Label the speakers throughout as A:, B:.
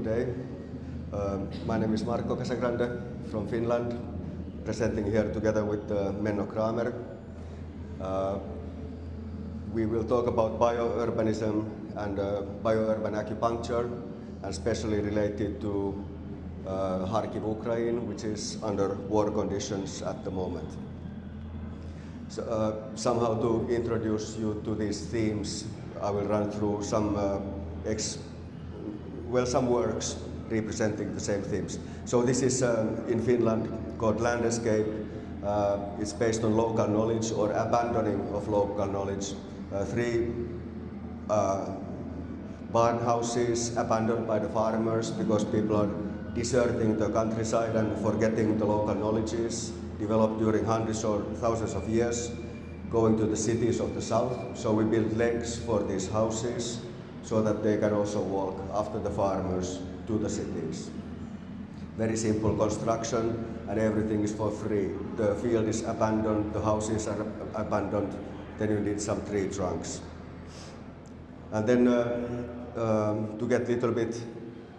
A: today. My name is Marco Casagrande from Finland, presenting here together with Menno Cramer. We will talk about biourbanism and biourban acupuncture, and especially related to Kharkiv, Ukraine, which is under war conditions at the moment. So, somehow to introduce you to these themes, I will run through some some works representing the same themes. So this is in Finland called Landscape. It's based on local knowledge or abandoning of local knowledge. Three barn houses abandoned by the farmers because people are deserting the countryside and forgetting the local knowledges developed during hundreds or thousands of years, going to the cities of the south. So we build legs for these houses so that they can also walk after the farmers to the cities. Very simple construction, and everything is for free. The field is abandoned, the houses are abandoned, then you need some tree trunks. And then to get a little bit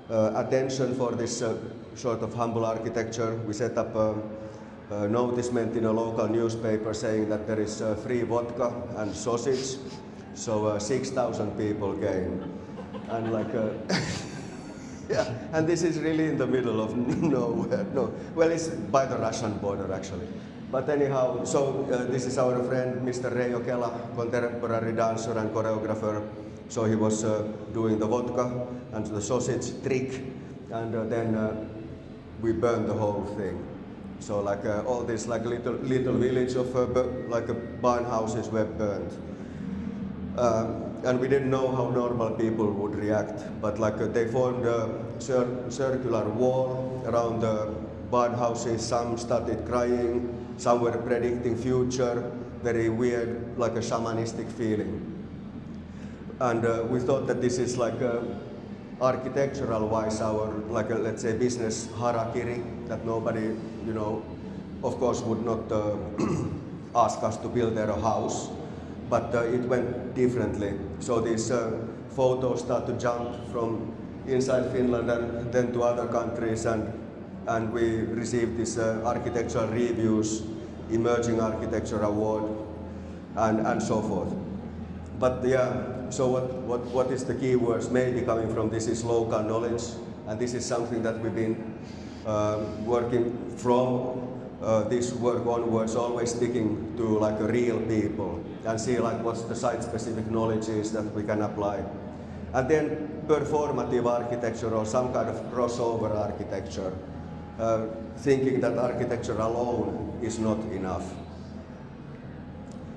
A: attention for this sort of humble architecture, we set up a noticement in a local newspaper saying that there is free vodka and sausage. So 6,000 people came, and yeah, and this is really in the middle of nowhere. No, well, it's by the Russian border actually. But anyhow, so this is our friend Mr. Reijo Kela, contemporary dancer and choreographer. So he was doing the vodka and the sausage trick, and then we burned the whole thing. So all this little village of barn houses were burned. And we didn't know how normal people would react, but they formed a circular wall around the barn houses. Some started crying, some were predicting future, very weird, like a shamanistic feeling. And we thought that this is architectural wise our, let's say, business harakiri, that nobody, of course would not ask us to build their house. But it went differently. So these photos start to jump from inside Finland and then to other countries, and we received this architectural reviews, emerging architecture award, and so forth. But yeah, so what is the keywords maybe coming from this is local knowledge, and this is something that we've been working from this work onwards, always sticking to real people and see what's the site-specific knowledges that we can apply. And then performative architecture or some kind of crossover architecture, thinking that architecture alone is not enough.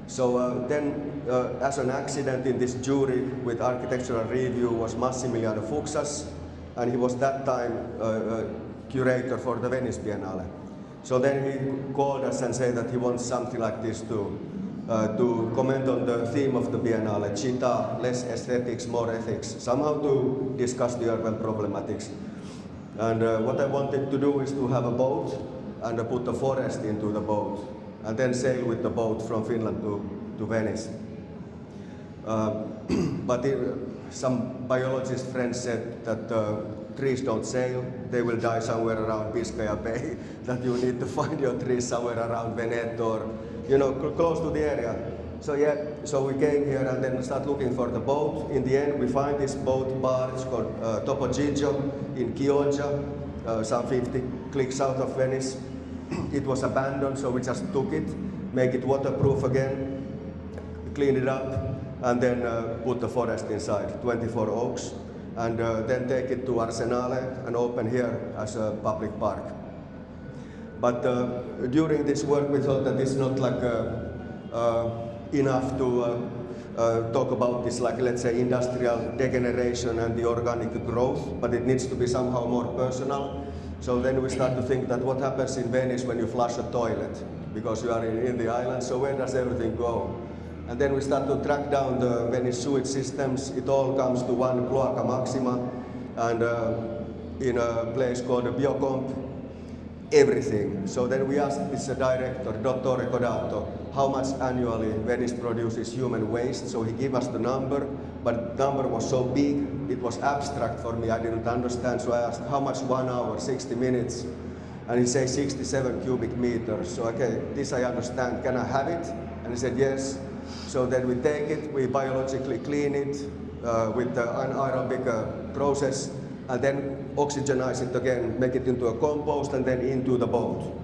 A: So then, as an accident in this jury with architectural review was Massimiliano Fuksas, and he was that time curator for the Venice Biennale. So then he called us and said that he wants something like this to comment on the theme of the Biennale, Città, less aesthetics, more ethics, somehow to discuss the urban problematics. And what I wanted to do is to have a boat and put a forest into the boat, and then sail with the boat from Finland to Venice. But some biologist friends said that trees don't sail, they will die somewhere around Biscaya Bay, that you need to find your trees somewhere around Veneto or, close to the area. So yeah, so we came here and then start looking for the boat. In the end, we find this boat barge called Topo Gigio in Chioggia, some 50 clicks out of Venice. It was abandoned, so we just took it, make it waterproof again, clean it up, and then put the forest inside, 24 oaks. And then take it to Arsenale and open here as a public park. But during this work we thought that it's not enough to talk about this let's say industrial degeneration and the organic growth, but it needs to be somehow more personal. So then we start to think that what happens in Venice when you flush a toilet, because you are in the island, so where does everything go? And then we start to track down the Venice sewage systems. It all comes to one Cloaca Maxima, and in a place called Biocomp, everything. So then we asked this director, Dottore Codato, how much annually Venice produces human waste. So he gave us the number, but the number was so big it was abstract for me, I didn't understand, so I asked how much 1 hour, 60 minutes, and he said 67 cubic meters. So okay, this I understand, can I have it? And he said yes. So then we take it, we biologically clean it with the anaerobic process, and then oxygenize it again, make it into a compost, and then into the boat.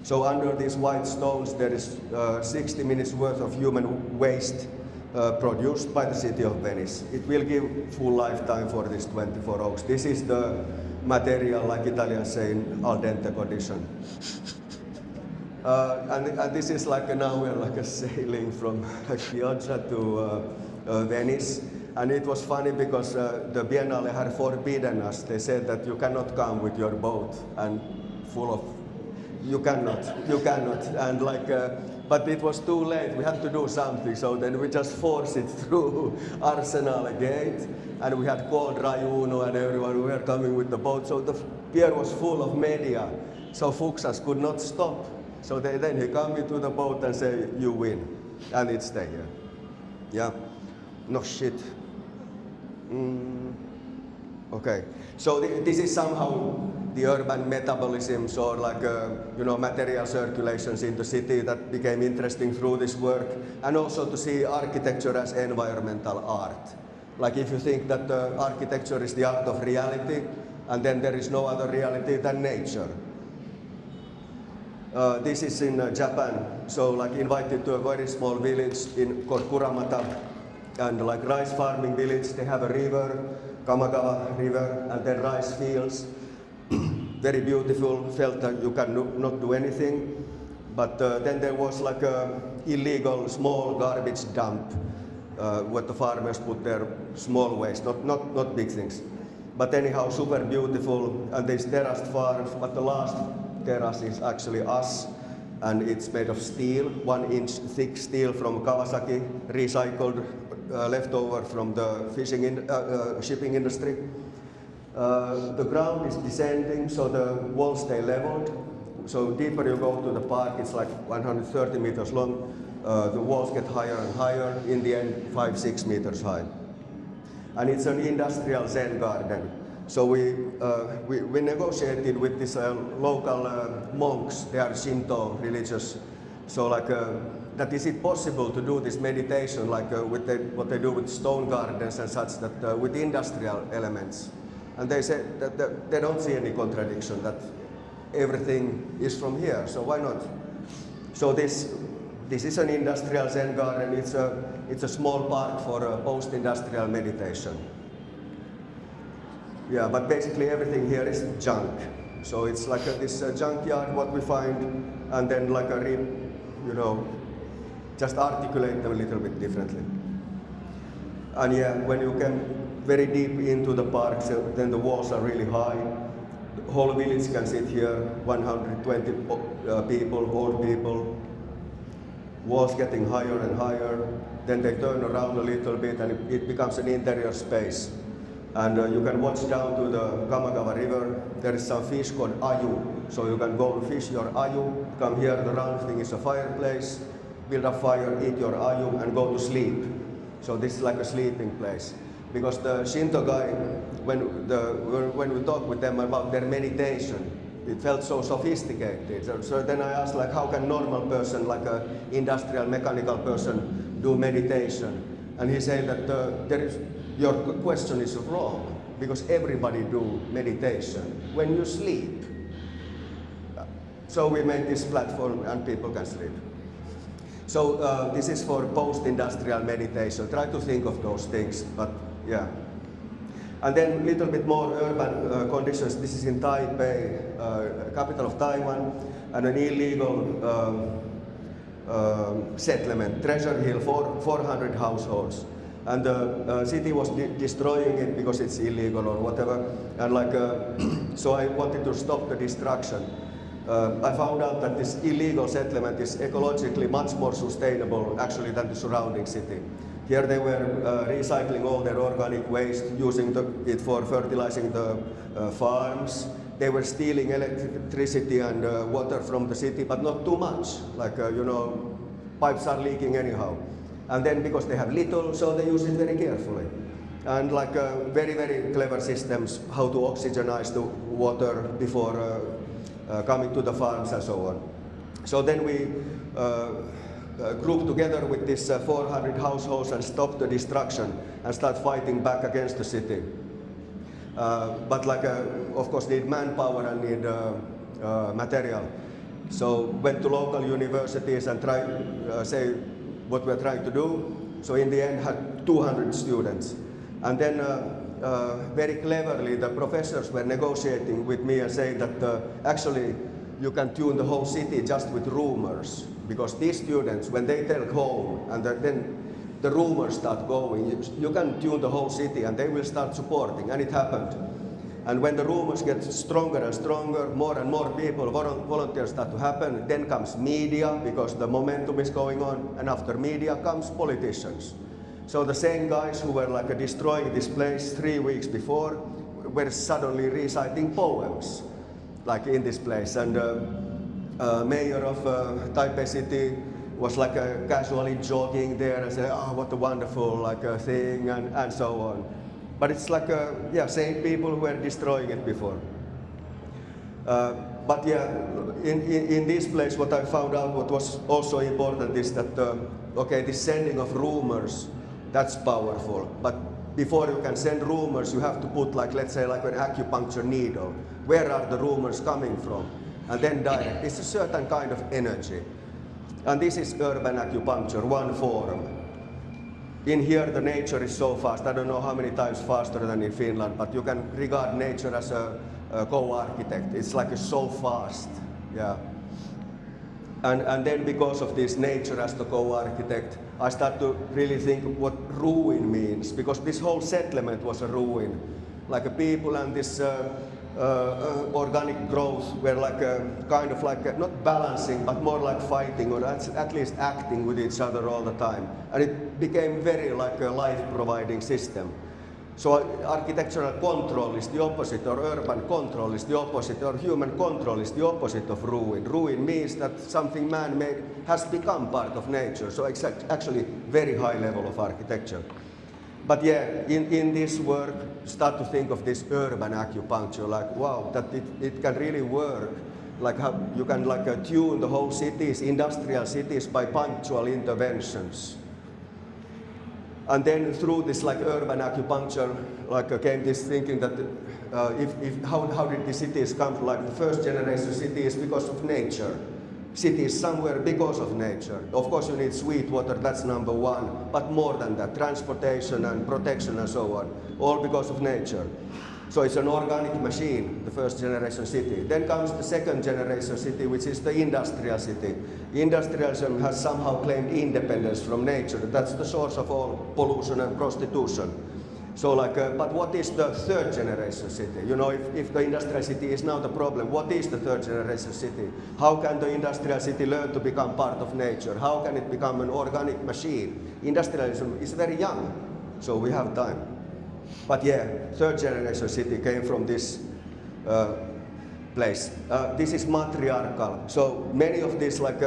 A: So under these white stones there is 60 minutes worth of human waste produced by the city of Venice. It will give full lifetime for this 24 oaks. This is the material, like Italians say, in al dente condition. And this is like now we're like sailing from Chioggia to Venice. And it was funny because the Biennale had forbidden us. They said that you cannot come with your boat and full of, you cannot. And like, but it was too late, we had to do something. So then we just forced it through Arsenal Gate. And we had called Rajuno and everyone, we were coming with the boat. So the pier was full of media. So Fuxas could not stop. So then he come into the boat and say, you win. And it stay here. Yeah. No shit. Okay. So this is somehow the urban metabolisms or like, material circulations in the city that became interesting through this work. And also to see architecture as environmental art. Like if you think that architecture is the art of reality, and then there is no other reality than nature. This is in Japan, so like invited to a very small village called Kuramata, and like rice farming village, they have a river, Kamagawa River, and then rice fields. Very beautiful, felt that you can not do anything, but then there was like a illegal small garbage dump where the farmers put their small waste, not big things. But anyhow, super beautiful, and these terraced farms, but the last terrace is actually us, and it's made of steel, 1 inch thick steel from Kawasaki, recycled leftover from the shipping industry. The ground is descending, so the walls stay leveled. So deeper you go to the park, it's like 130 meters long. The walls get higher and higher, in the end 5-6 meters high. And it's an industrial Zen garden. So we negotiated with these local monks, they are Shinto religious. So like, that is it possible to do this meditation like with what they do with stone gardens and such, that with industrial elements. And they said that they don't see any contradiction, that everything is from here, so why not? So this is an industrial Zen garden, it's a small park for post-industrial meditation. Yeah, but basically everything here is junk. So it's like this junkyard, what we find, and then like just articulate them a little bit differently. And yeah, when you come very deep into the park, so then the walls are really high. The whole village can sit here, 120 people, old people. Walls getting higher and higher. Then they turn around a little bit and it becomes an interior space. And you can watch down to the Kamagawa River. There is some fish called ayu. So you can go fish your ayu, come here, the round thing is a fireplace, build a fire, eat your ayu and go to sleep. So this is like a sleeping place. Because the Shinto guy, when we talk with them about their meditation, it felt so sophisticated. So then I asked, like, how can normal person, like an industrial mechanical person, do meditation? And he said that your question is wrong, because everybody do meditation when you sleep. So we made this platform and people can sleep. So this is for post-industrial meditation. Try to think of those things, but yeah. And then a little bit more urban conditions. This is in Taipei, capital of Taiwan, and an illegal settlement, Treasure Hill, 400 households. And the city was destroying it because it's illegal or whatever. And like, so I wanted to stop the destruction. I found out that this illegal settlement is ecologically much more sustainable actually than the surrounding city. Here they were recycling all their organic waste, using it for fertilizing the farms. They were stealing electricity and water from the city, but not too much. Like, pipes are leaking anyhow. And then because they have little, so they use it very carefully. and like very, very clever systems how to oxygenize the water before coming to the farms and so on. So then we grouped together with this 400 households and stopped the destruction and start fighting back against the city. But like, of course, need manpower and need material. So went to local universities and tried say what we're trying to do. So in the end had 200 students. And then very cleverly the professors were negotiating with me and saying that actually you can tune the whole city just with rumors. Because these students, when they tell home and then the rumors start going, you can tune the whole city and they will start supporting, and it happened. And when the rumors get stronger and stronger, more and more people, volunteers start to happen, then comes media because the momentum is going on, and after media comes politicians. So the same guys who were like destroying this place 3 weeks before were suddenly reciting poems like in this place. And mayor of Taipei City was like casually jogging there and said, oh, what a wonderful like thing, and so on. But it's like, yeah, same people who were destroying it before. But yeah, in this place, what I found out, what was also important is that, okay, the sending of rumors, that's powerful. But before you can send rumors, you have to put like, let's say like an acupuncture needle. Where are the rumors coming from? And then direct. It's a certain kind of energy. And this is urban acupuncture, one form. In here, the nature is so fast. I don't know how many times faster than in Finland, but you can regard nature as a co-architect. It's like so fast, yeah. And then because of this nature as the co-architect, I start to really think what ruin means, because this whole settlement was a ruin. Like people and this organic growth were like kind of like not balancing, but more like fighting, or at least acting with each other all the time. And it became very like a life-providing system. So architectural control is the opposite, or urban control is the opposite, or human control is the opposite of ruin. Ruin means that something man-made has become part of nature. So it's actually very high level of architecture. But yeah, in this work, start to think of this urban acupuncture, like wow, that it can really work. Like how you can like tune the whole cities, industrial cities, by punctual interventions. And then through this like urban acupuncture, like came this thinking that how did the cities come to, like the first generation cities because of nature. Cities somewhere because of nature. Of course you need sweet water, that's number one, but more than that, transportation and protection and so on, all because of nature. So it's an organic machine, the first generation city. Then comes the second generation city, which is the industrial city. Industrialism has somehow claimed independence from nature. That's the source of all pollution and prostitution. So like, but what is the third generation city? You know, if the industrial city is now the problem, what is the third generation city? How can the industrial city learn to become part of nature? How can it become an organic machine? Industrialism is very young, so we have time. But yeah, third generation city came from this place. This is matriarchal. So many of these like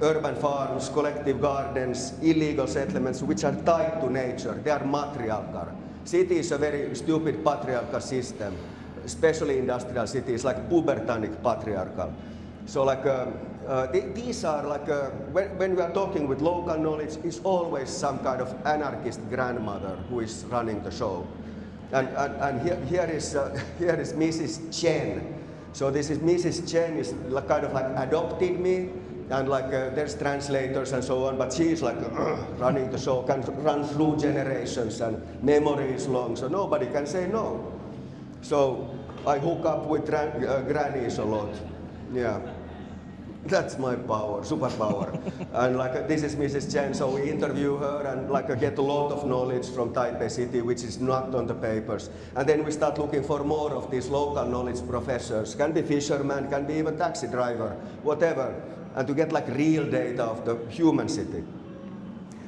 A: urban farms, collective gardens, illegal settlements which are tied to nature, they are matriarchal. City is a very stupid patriarchal system, especially industrial cities like pubertanic patriarchal. So like these are like, when we are talking with local knowledge, it's always some kind of anarchist grandmother who is running the show. And here is Mrs. Chen. So this is Mrs. Chen is like, kind of like adopted me, and like there's translators and so on, but she's like running the show, can run through generations, and memory is long, so nobody can say no. So I hook up with grannies a lot. Yeah, that's my power, superpower. And like this is Mrs. Chen, so we interview her and like get a lot of knowledge from Taipei City, which is not on the papers. And then we start looking for more of these local knowledge professors. Can be fisherman, can be even taxi driver, whatever. And to get like real data of the human city.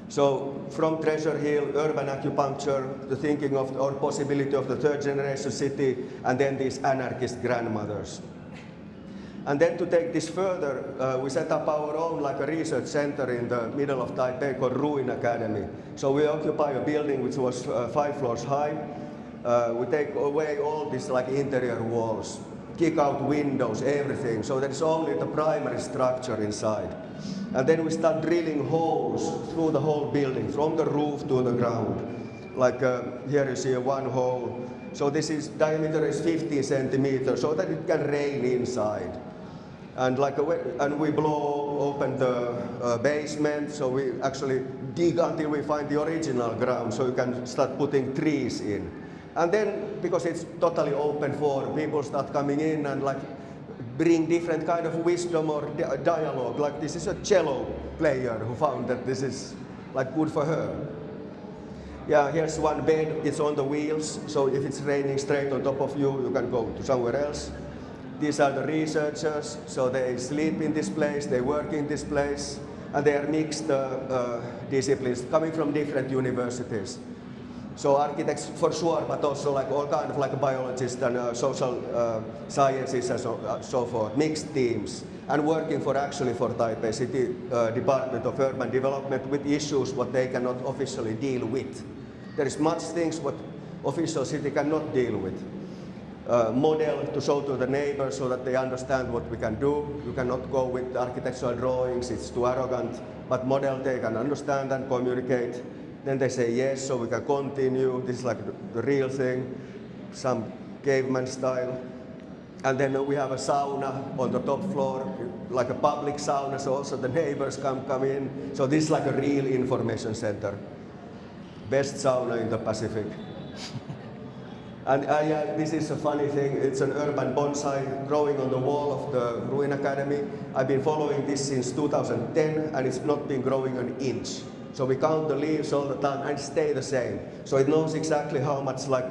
A: So from Treasure Hill, urban acupuncture, the thinking of or possibility of the third generation city, and then these anarchist grandmothers. And then to take this further, we set up our own like a research center in the middle of Taipei called Ruin Academy. So we occupy a building which was 5 floors high. We take away all these like interior walls, kick out windows, everything. So there is only the primary structure inside. And then we start drilling holes through the whole building, from the roof to the ground. Like here you see one hole. So this is diameter is 50 centimeters, so that it can rain inside. And we blow open the basement, so we actually dig until we find the original ground, so you can start putting trees in. And then, because it's totally open for people start coming in and like bring different kind of wisdom or dialogue. Like this is a cello player who found that this is like good for her. Yeah, here's one bed, it's on the wheels, so if it's raining straight on top of you, you can go to somewhere else. These are the researchers, so they sleep in this place, they work in this place, and they are mixed disciplines coming from different universities. So architects for sure, but also like all kind of like biologists and social sciences and so forth, mixed teams, and working for Taipei City Department of Urban Development with issues what they cannot officially deal with. There is much things what official city cannot deal with. Model to show to the neighbors so that they understand what we can do. You cannot go with architectural drawings, it's too arrogant, but model they can understand and communicate. Then they say yes, so we can continue. This is like the real thing, some caveman style. And then we have a sauna on the top floor, like a public sauna, so also the neighbors come in. So this is like a real information center. Best sauna in the Pacific. And yeah, this is a funny thing. It's an urban bonsai growing on the wall of the Ruin Academy. I've been following this since 2010, and it's not been growing an inch. So we count the leaves all the time and stay the same. So it knows exactly how much like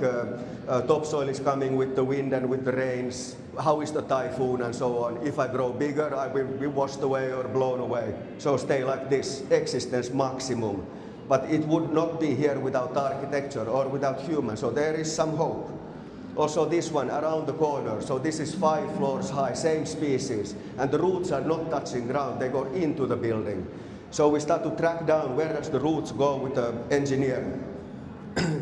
A: topsoil is coming with the wind and with the rains, how is the typhoon and so on. If I grow bigger, I will be washed away or blown away. So stay like this, existence maximum. But it would not be here without architecture or without humans, so there is some hope. Also this one around the corner, so this is 5 floors high, same species, and the roots are not touching ground, they go into the building. So we start to track down where does the roots go with the engineer.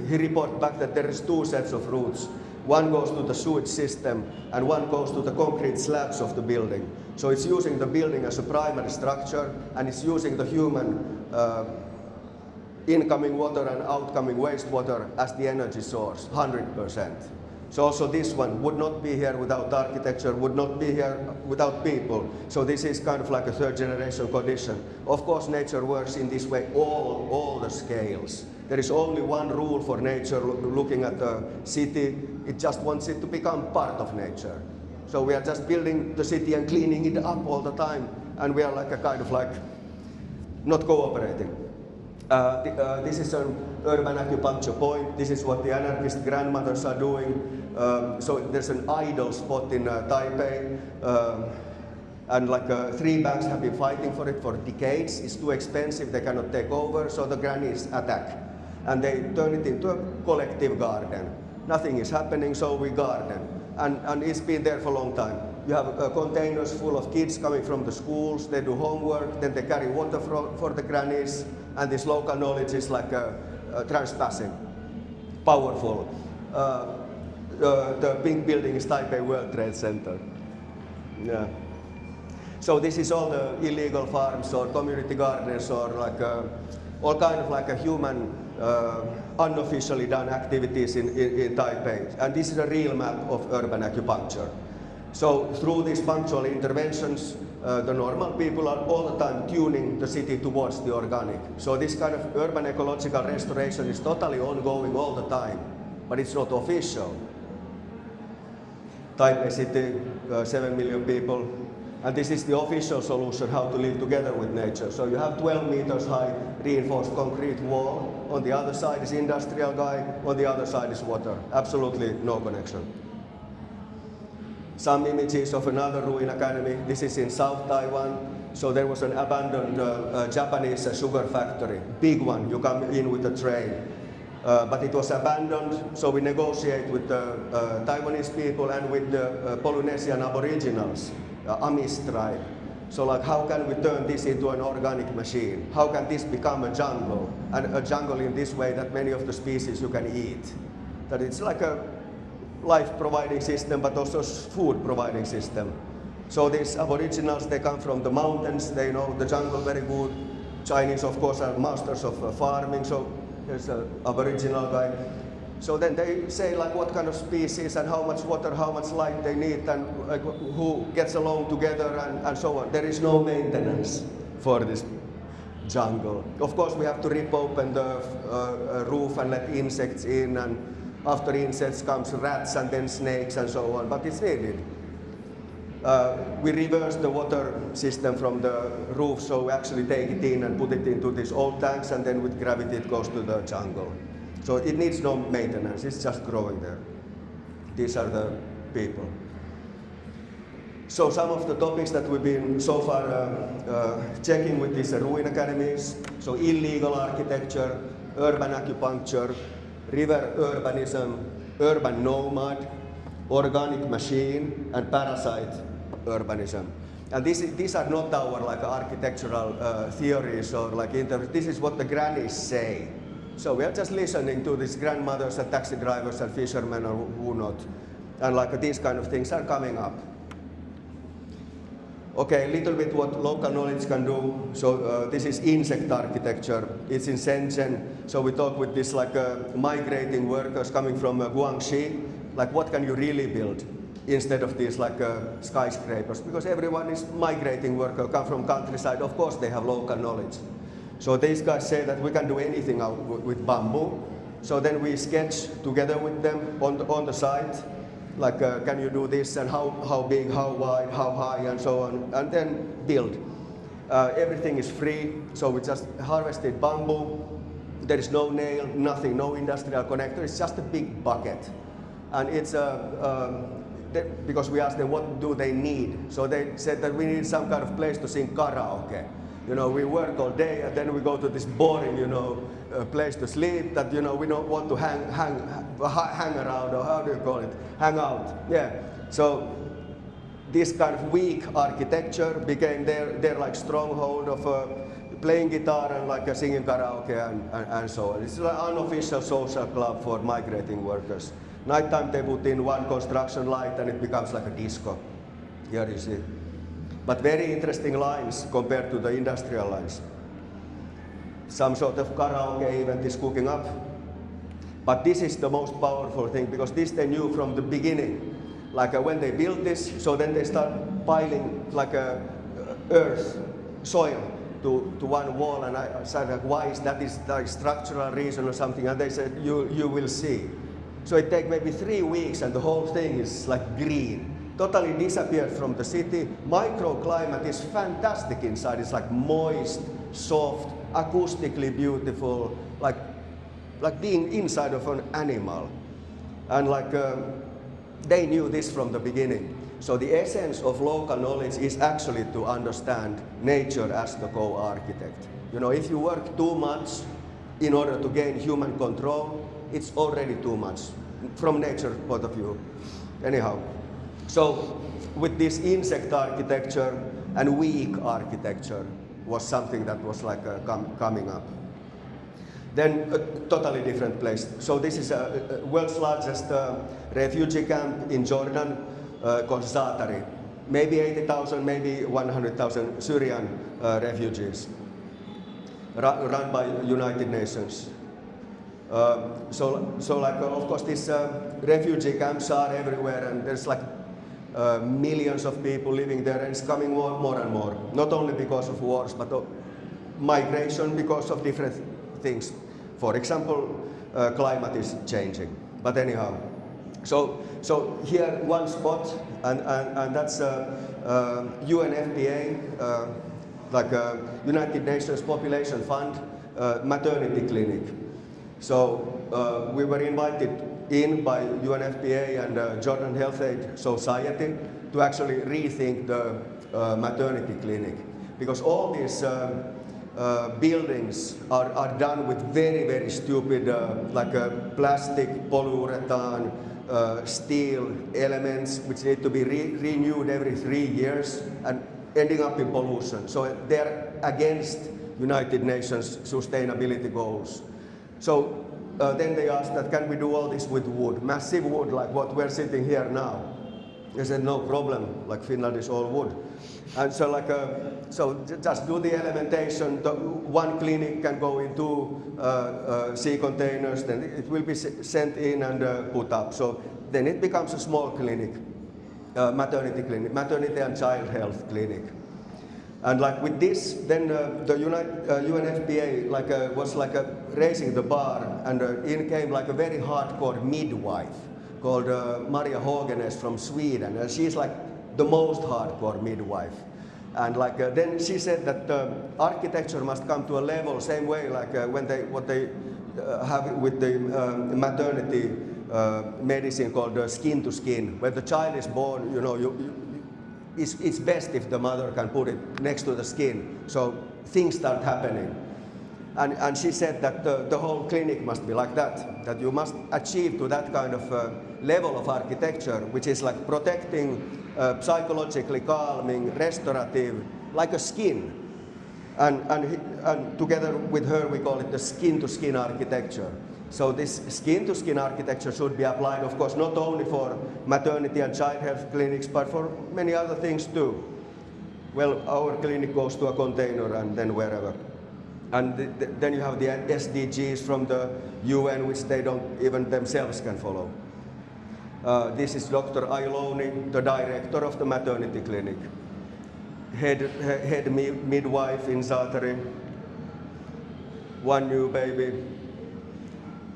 A: He reported back that there is 2 sets of roots. One goes to the sewage system and one goes to the concrete slabs of the building. So it's using the building as a primary structure, and it's using the human incoming water and outcoming wastewater as the energy source, 100%. So also this one would not be here without architecture, would not be here without people. So this is kind of like a 3rd generation condition. Of course, nature works in this way, all the scales. There is only one rule for nature looking at the city. It just wants it to become part of nature. So we are just building the city and cleaning it up all the time. And we are like a kind of like not cooperating. This is an urban acupuncture point. This is what the anarchist grandmothers are doing. So there's an idle spot in Taipei, and like 3 banks have been fighting for it for decades. It's too expensive, they cannot take over, so the grannies attack. And they turn it into a collective garden. Nothing is happening, so we garden. And it's been there for a long time. You have containers full of kids coming from the schools, they do homework, then they carry water for the grannies, and this local knowledge is like transpassing, powerful. The pink building is Taipei World Trade Center. Yeah. So this is all the illegal farms or community gardens or like all kind of like a human unofficially done activities in Taipei. And this is a real map of urban acupuncture. So through these punctual interventions, the normal people are all the time tuning the city towards the organic. So this kind of urban ecological restoration is totally ongoing all the time, but it's not official. Taipei City, 7 million people, and this is the official solution how to live together with nature. So you have 12 meters high reinforced concrete wall, on the other side is industrial guy, on the other side is water. Absolutely no connection. Some images of another Ruin Academy. This is in South Taiwan. So there was an abandoned Japanese sugar factory, big one. You come in with a train. But it was abandoned, so we negotiate with the Taiwanese people and with the Polynesian Aboriginals. Amish tribe. So like, how can we turn this into an organic machine? How can this become a jungle? And a jungle in this way that many of the species you can eat. That it's like a life-providing system, but also food-providing system. So these aboriginals, they come from the mountains, they know the jungle very good. Chinese, of course, are masters of farming, so there's an aboriginal guy. So then they say like what kind of species and how much water, how much light they need, and like, who gets along together and so on. There is no maintenance for this jungle. Of course, we have to rip open the roof and let insects in, and after insects comes rats and then snakes and so on, but it's needed. We reverse the water system from the roof, so we actually take it in and put it into these old tanks, and then with gravity it goes to the jungle. So it needs no maintenance, it's just growing there. These are the people. So some of the topics that we've been so far checking with these ruin academies, so illegal architecture, urban acupuncture, river urbanism, urban nomad, organic machine, and parasite urbanism. And these are not our like architectural theories or like this is what the grannies say. So we are just listening to these grandmothers and taxi drivers and fishermen or who not. And like these kind of things are coming up. Okay, a little bit what local knowledge can do. So this is insect architecture. It's in Shenzhen. So we talk with this like migrating workers coming from Guangxi. Like what can you really build instead of these like skyscrapers? Because everyone is migrating worker, come from countryside. Of course they have local knowledge. So these guys say that we can do anything out with bamboo. So then we sketch together with them on the site. Like, can you do this, and how big, how wide, how high, and so on, and then build. Everything is free, so we just harvested bamboo. There is no nail, nothing, no industrial connector. It's just a big bucket, and it's because we asked them what do they need. So they said that we need some kind of place to sing karaoke. You know, we work all day and then we go to this boring, you know, place to sleep that, you know, we don't want to hang around, or how do you call it? Hang out, yeah. So this kind of weak architecture became their like stronghold of playing guitar and like singing karaoke and so on. It's an unofficial social club for migrating workers. Nighttime they put in one construction light and it becomes like a disco. Here you see. But very interesting lines compared to the industrial lines. Some sort of karaoke event is cooking up. But this is the most powerful thing, because this they knew from the beginning. Like when they built this, so then they start piling like earth, soil to one wall, and I said like, why is that? Is like structural reason or something? And they said you will see. So it takes maybe 3 weeks and the whole thing is like green. Totally disappeared from the city. Microclimate is fantastic inside. It's like moist, soft, acoustically beautiful, like being inside of an animal. And like they knew this from the beginning. So the essence of local knowledge is actually to understand nature as the co-architect. You know, if you work too much in order to gain human control, it's already too much from nature point of view. Anyhow. So with this insect architecture and weak architecture was something that was like coming up. Then a totally different place. So this is a world's largest refugee camp in Jordan called Zaatari. Maybe 80,000, maybe 100,000 Syrian refugees run by United Nations. So like of course these refugee camps are everywhere, and there's like millions of people living there, and it's coming more and more. Not only because of wars, but migration because of different things. For example, climate is changing. But anyhow, so here one spot, and that's UNFPA, like United Nations Population Fund, maternity clinic. So we were invited in by UNFPA and Jordan Health Aid Society to actually rethink the maternity clinic, because all these buildings are done with very, very stupid like plastic, polyurethane, steel elements which need to be renewed every 3 years and ending up in pollution. So they're against United Nations sustainability goals. So then they asked that can we do all this with wood, massive wood like what we're sitting here now. They said no problem, like Finland is all wood. And so so just do the elementation. One clinic can go in 2 sea containers, then it will be sent in and put up. So then it becomes a small clinic, maternity clinic, maternity and child health clinic. And like with this, then the UNFPA was raising the bar, and in came like a very hardcore midwife called Maria Hågenäs from Sweden, and she's like the most hardcore midwife. And then she said that architecture must come to a level same way like what they have with the maternity medicine called skin to skin. When the child is born, it's best if the mother can put it next to the skin, so things start happening. And she said that the whole clinic must be like that you must achieve to that kind of level of architecture, which is like protecting, psychologically calming, restorative, like a skin. And together with her we call it the skin-to-skin architecture. So this skin-to-skin architecture should be applied, of course, not only for maternity and child health clinics, but for many other things too. Well, our clinic goes to a container and then wherever. And then you have the SDGs from the UN, which they don't even themselves can follow. This is Dr. Ailoni, the director of the maternity clinic, head midwife in Zaatari, 1 new baby.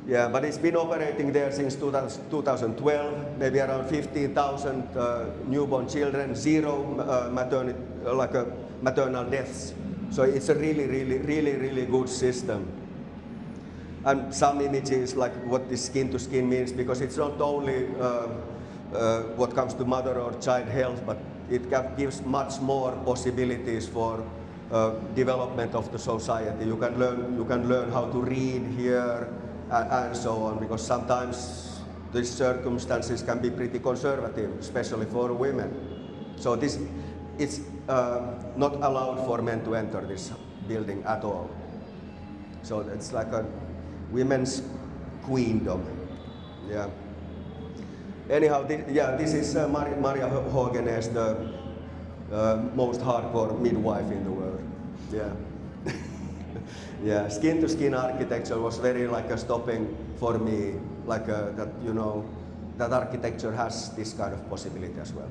A: Yeah, but it's been operating there since 2012, maybe around 15,000 newborn children, 0 maternal deaths. So it's a really good system. And some images like what this skin to skin means, because it's not only what comes to mother or child health, but it gives much more possibilities for development of the society. You can learn how to read here and so on, because sometimes these circumstances can be pretty conservative, especially for women. So it's not allowed for men to enter this building at all. So it's like a women's queendom. Yeah. Anyhow, this is Maria Hågenäs, the most hardcore midwife in the world. Yeah. Yeah, skin-to-skin architecture was very like a stopping for me, like that that architecture has this kind of possibility as well.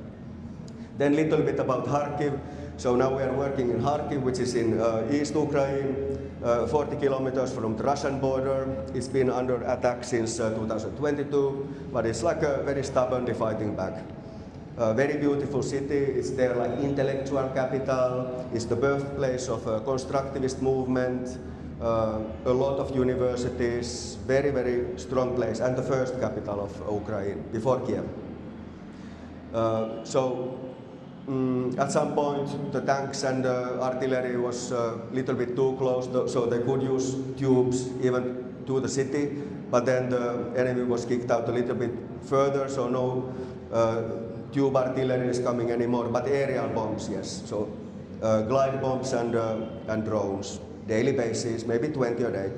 A: Then a little bit about Kharkiv. So now we are working in Kharkiv, which is in East Ukraine, 40 kilometers from the Russian border. It's been under attack since 2022, but it's like a very stubbornly fighting back. Very beautiful city. It's their like intellectual capital. It's the birthplace of a constructivist movement. A lot of universities. Very strong place, and the first capital of Ukraine before Kiev. At some point, the tanks and the artillery was a little bit too close, so they could use tubes even to the city, but then the enemy was kicked out a little bit further, so no tube artillery is coming anymore, but aerial bombs, yes. So glide bombs and drones, daily basis, maybe 20 a day.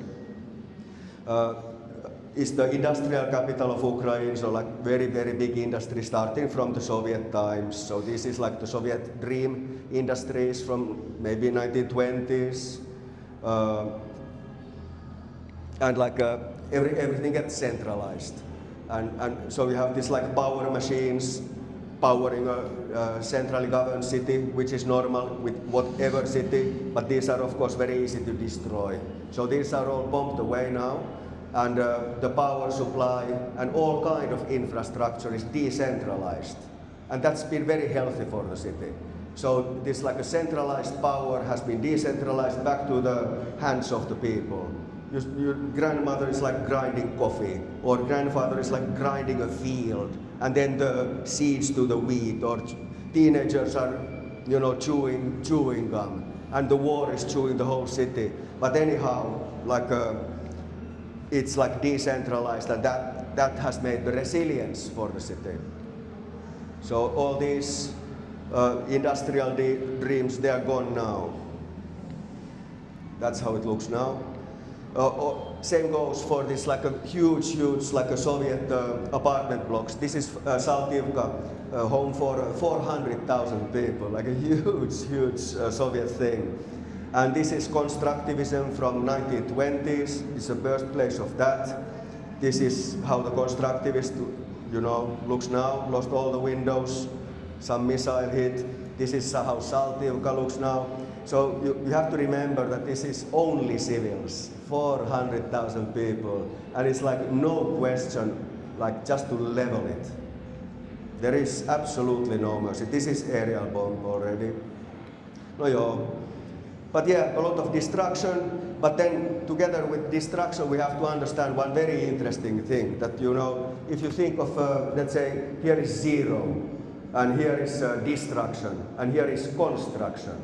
A: Is the industrial capital of Ukraine, so like very big industry starting from the Soviet times. So this is like the Soviet dream industries from maybe 1920s. And like everything gets centralized. And so we have this like power machines powering a centrally governed city, which is normal with whatever city, but these are of course very easy to destroy. So these are all bombed away now. And the power supply and all kind of infrastructure is decentralized, and that's been very healthy for the city. So this like a centralized power has been decentralized back to the hands of the people. Your grandmother is like grinding coffee, or grandfather is like grinding a field, and then the seeds to the wheat, or teenagers are chewing gum, and the war is chewing the whole city. But anyhow, like it's like decentralized, and that has made the resilience for the city. So all these industrial dreams, they are gone now. That's how it looks now. Same goes for this like a huge like a Soviet apartment blocks. This is Saltivka, home for 400,000 people, like a huge Soviet thing. And this is constructivism from 1920s. It's the birthplace of that. This is how the constructivist, looks now. Lost all the windows, some missile hit. This is how Saltivka looks now. So you have to remember that this is only civils, 400,000 people, and it's like no question, like just to level it. There is absolutely no mercy. This is aerial bomb already. But yeah, a lot of destruction, but then together with destruction we have to understand one very interesting thing, that if you think of, let's say, here is zero, and here is destruction, and here is construction.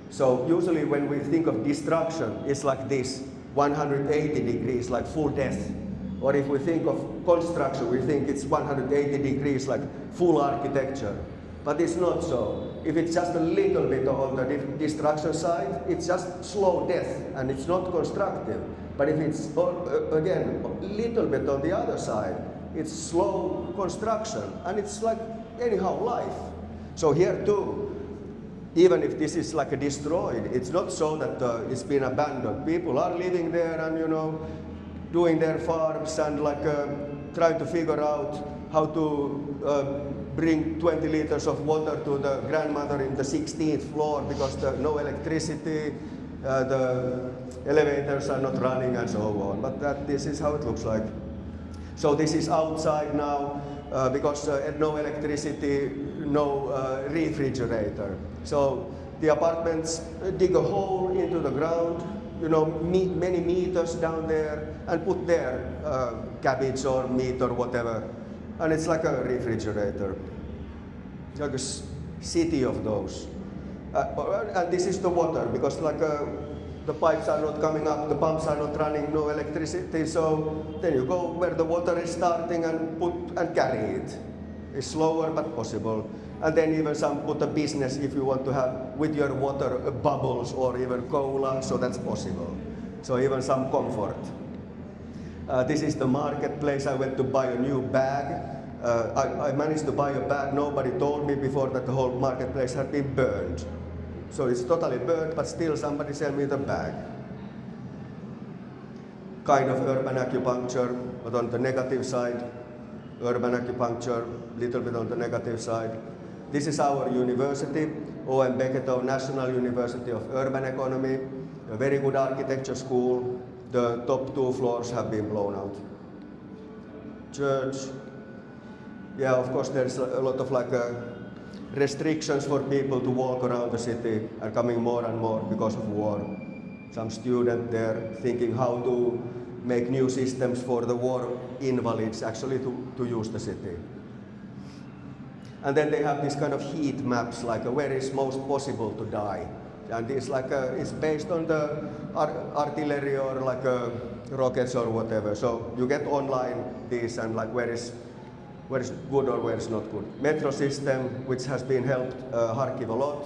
A: So usually when we think of destruction, it's like this, 180 degrees, like full death. Or if we think of construction, we think it's 180 degrees, like full architecture. But it's not so. If it's just a little bit on the destruction side, it's just slow death, and it's not constructive. But if it's, again, a little bit on the other side, it's slow construction, and it's like, anyhow, life. So here too, even if this is like destroyed, it's not so that it's been abandoned. People are living there and doing their farms and like trying to figure out how to bring 20 liters of water to the grandmother in the 16th floor because no electricity, the elevators are not running and so on. But this is how it looks like. So this is outside now because no electricity, no refrigerator. So the apartments dig a hole into the ground, many meters down there, and put there cabbage or meat or whatever. And it's like a refrigerator. It's like a city of those. And this is the water, because like the pipes are not coming up, the pumps are not running, no electricity. So then you go where the water is starting and carry it. It's slower but possible. And then even some put a business if you want to have with your water bubbles or even cola, so that's possible. So even some comfort. This is the marketplace. I went to buy a new bag. I managed to buy a bag. Nobody told me before that the whole marketplace had been burned. So it's totally burned, but still somebody sent me the bag. Kind of urban acupuncture, but on the negative side. Urban acupuncture, little bit on the negative side. This is our university, O.M. Beketov National University of Urban Economy, a very good architecture school. The top 2 floors have been blown out. Church. Yeah, of course there's a lot of like restrictions for people to walk around the city are coming more and more because of war. Some student there thinking how to make new systems for the war invalids actually to use the city. And then they have these kind of heat maps, like where is most possible to die. And it's like it's based on the artillery or like rockets or whatever. So you get online these and like where is good or where is not good. Metro system, which has been helped Kharkiv a lot.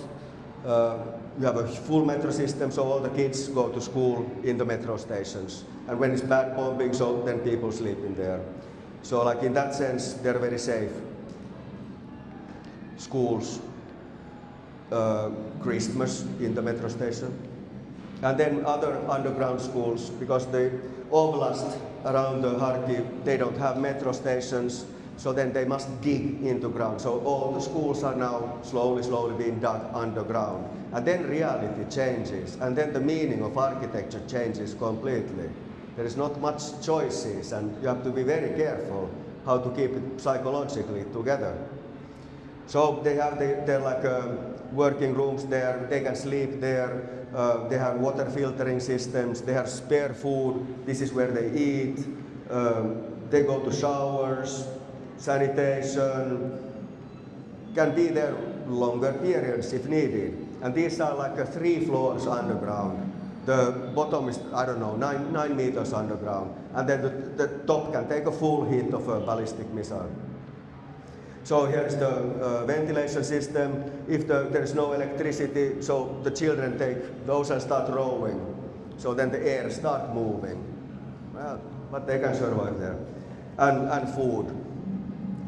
A: You have a full metro system, so all the kids go to school in the metro stations. And when it's bad bombing, so then people sleep in there. So like in that sense, they're very safe. Schools, Christmas in the metro station. And then other underground schools, because the oblast around the Kharkiv, they don't have metro stations, so then they must dig into ground. So all the schools are now slowly being dug underground. And then reality changes, and then the meaning of architecture changes completely. There is not much choices, and you have to be very careful how to keep it psychologically together. So they have their like working rooms there, they can sleep there, they have water filtering systems, they have spare food, this is where they eat, they go to showers, sanitation, can be there longer periods if needed. And these are like 3 floors underground. The bottom is, I don't know, 9 meters underground, and then the top can take a full hit of a ballistic missile. So here is the ventilation system. If there is no electricity, so the children take those and start rowing. So then the air start moving. Well, but they can survive there. And food.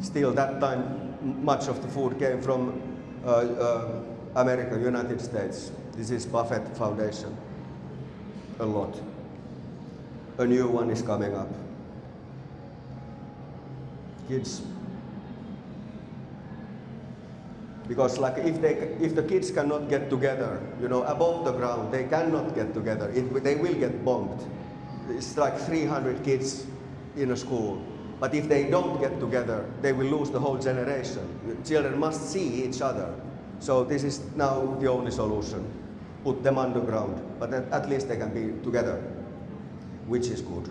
A: Still that time, much of the food came from America, United States. This is Buffett Foundation. A lot. A new one is coming up. Kids. Because like if the kids cannot get together, you know, above the ground, they cannot get together. They will get bombed. It's like 300 kids in a school. But if they don't get together, they will lose the whole generation. Children must see each other. So this is now the only solution. Put them underground, but at least they can be together, which is good.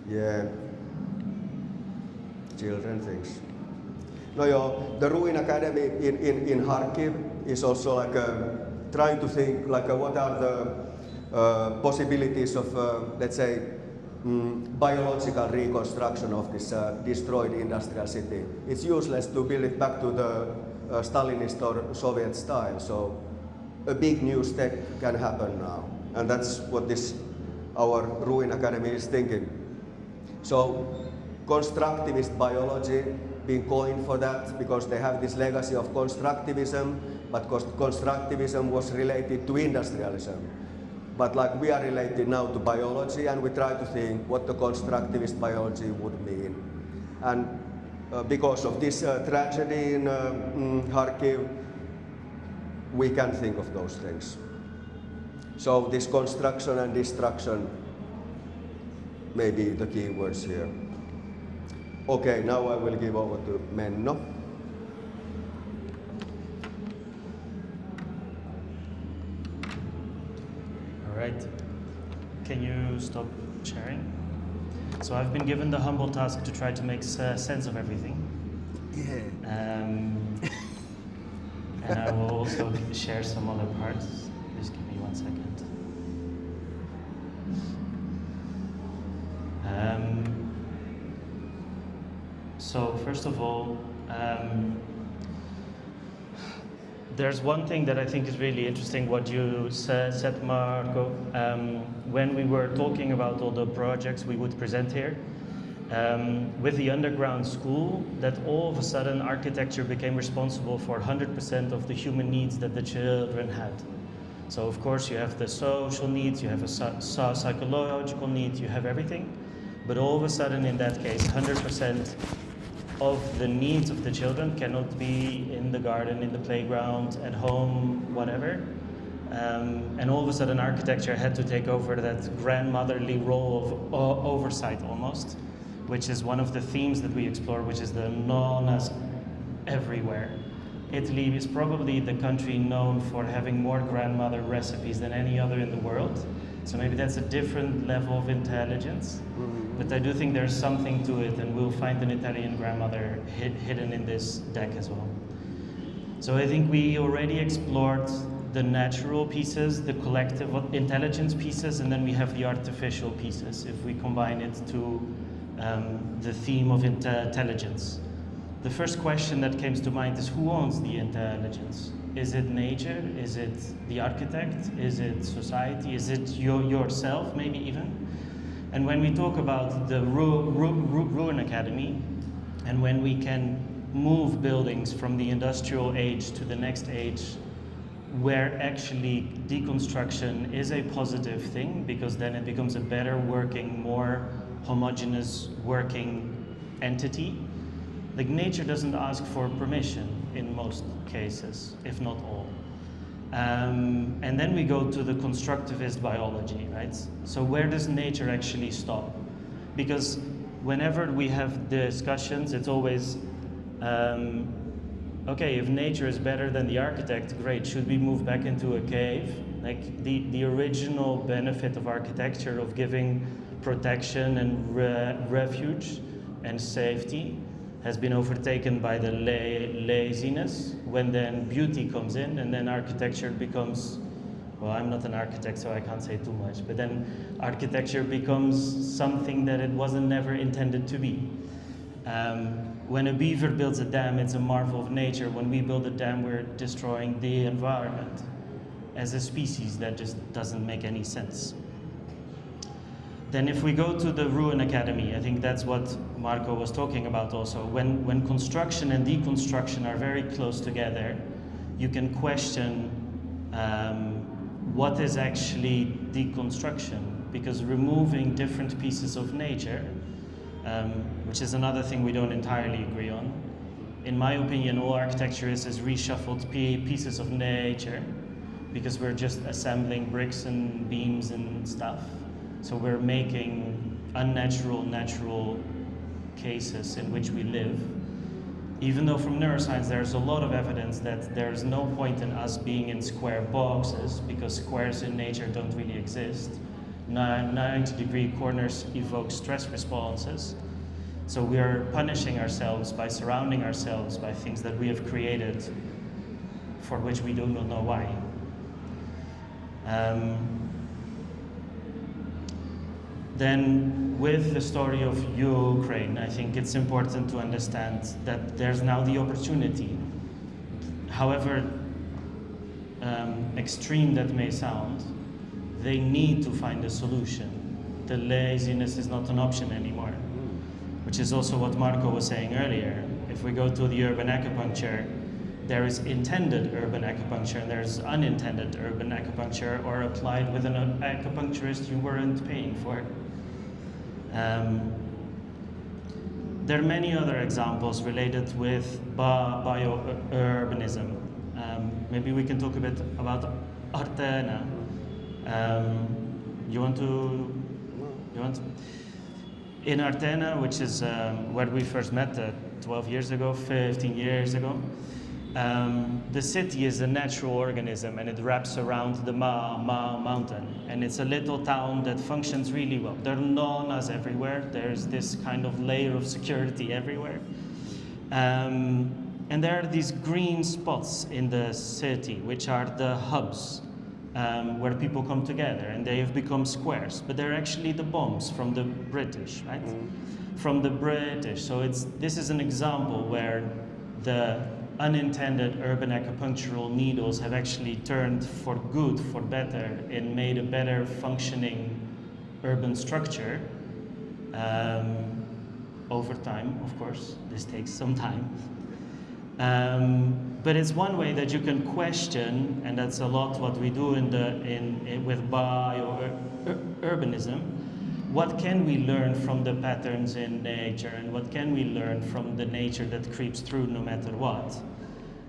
A: Yeah. Children things. No, the Ruin Academy in Kharkiv is also like trying to think like what are the possibilities of, let's say, biological reconstruction of this destroyed industrial city. It's useless to build it back to the Stalinist or Soviet style, so a big new step can happen now. And that's what our Ruin Academy is thinking. So constructivist biology being coined for that because they have this legacy of constructivism, but constructivism was related to industrialism. But like we are related now to biology, and we try to think what the constructivist biology would mean. And because of this tragedy in Kharkiv, we can think of those things. So this construction and destruction may be the key words here. Okay, now I will give over to Menno.
B: All right. Can you stop sharing? So I've been given the humble task to try to make sense of everything.
A: Yeah.
B: And I will also share some other parts. Just give me 1 second. So first of all, there's one thing that I think is really interesting what you said, Marco. When we were talking about all the projects we would present here, with the underground school, that all of a sudden architecture became responsible for 100% of the human needs that the children had. So of course you have the social needs, you have a psychological needs, you have everything. But all of a sudden in that case, 100% of the needs of the children cannot be in the garden, in the playground, at home, whatever. And all of a sudden architecture had to take over that grandmotherly role of oversight almost, which is one of the themes that we explore, which is the nonnas everywhere. Italy is probably the country known for having more grandmother recipes than any other in the world. So maybe that's a different level of intelligence. Mm-hmm. But I do think there's something to it, and we'll find an Italian grandmother hidden in this deck as well. So I think we already explored the natural pieces, the collective intelligence pieces, and then we have the artificial pieces, if we combine it to the theme of intelligence. The first question that comes to mind is who owns the intelligence? Is it nature? Is it the architect? Is it society? Is it yourself, maybe even? And when we talk about the Ruin Academy, and when we can move buildings from the industrial age to the next age, where actually deconstruction is a positive thing, because then it becomes a better working, more homogeneous working entity. Like nature doesn't ask for permission in most cases, if not all. And then we go to the constructivist biology, right? So where does nature actually stop? Because whenever we have discussions, it's always, okay, if nature is better than the architect, great, should we move back into a cave? Like the original benefit of architecture of giving protection and refuge and safety has been overtaken by the laziness, when then beauty comes in, and then architecture becomes well, I'm not an architect, so I can't say too much, but then architecture becomes something that it wasn't never intended to be. When a beaver builds a dam, it's a marvel of nature. When we build a dam, we're destroying the environment. As a species, that just doesn't make any sense. Then if we go to the Ruin Academy, I think that's what Marco was talking about also. When construction and deconstruction are very close together, you can question what is actually deconstruction, because removing different pieces of nature, which is another thing we don't entirely agree on. In my opinion, all architecture is reshuffled pieces of nature, because we're just assembling bricks and beams and stuff. So we're making unnatural, natural cases in which we live. Even though from neuroscience there's a lot of evidence that there's no point in us being in square boxes, because squares in nature don't really exist. 90-degree corners evoke stress responses. So we are punishing ourselves by surrounding ourselves by things that we have created for which we do not know why. Then with the story of Ukraine, I think it's important to understand that there's now the opportunity, however extreme that may sound, they need to find a solution. The laziness is not an option anymore, which is also what Marco was saying earlier. If we go to the urban acupuncture, there is intended urban acupuncture and there's unintended urban acupuncture, or applied with an acupuncturist you weren't paying for. There are many other examples related with biourbanism. Maybe we can talk a bit about Artena. You want to? In Artena, which is where we first met 12 years ago, 15 years ago, the city is a natural organism and it wraps around the mountain. And it's a little town that functions really well. There are nonas everywhere. There's this kind of layer of security everywhere. And there are these green spots in the city, which are the hubs where people come together, and they have become squares. But they're actually the bombs from the British, right? From the British. So this is an example where the unintended urban acupunctural needles have actually turned for good, for better, and made a better functioning urban structure. Over time, of course, this takes some time. But it's one way that you can question, and that's a lot what we do with biourbanism. What can we learn from the patterns in nature, and what can we learn from the nature that creeps through no matter what?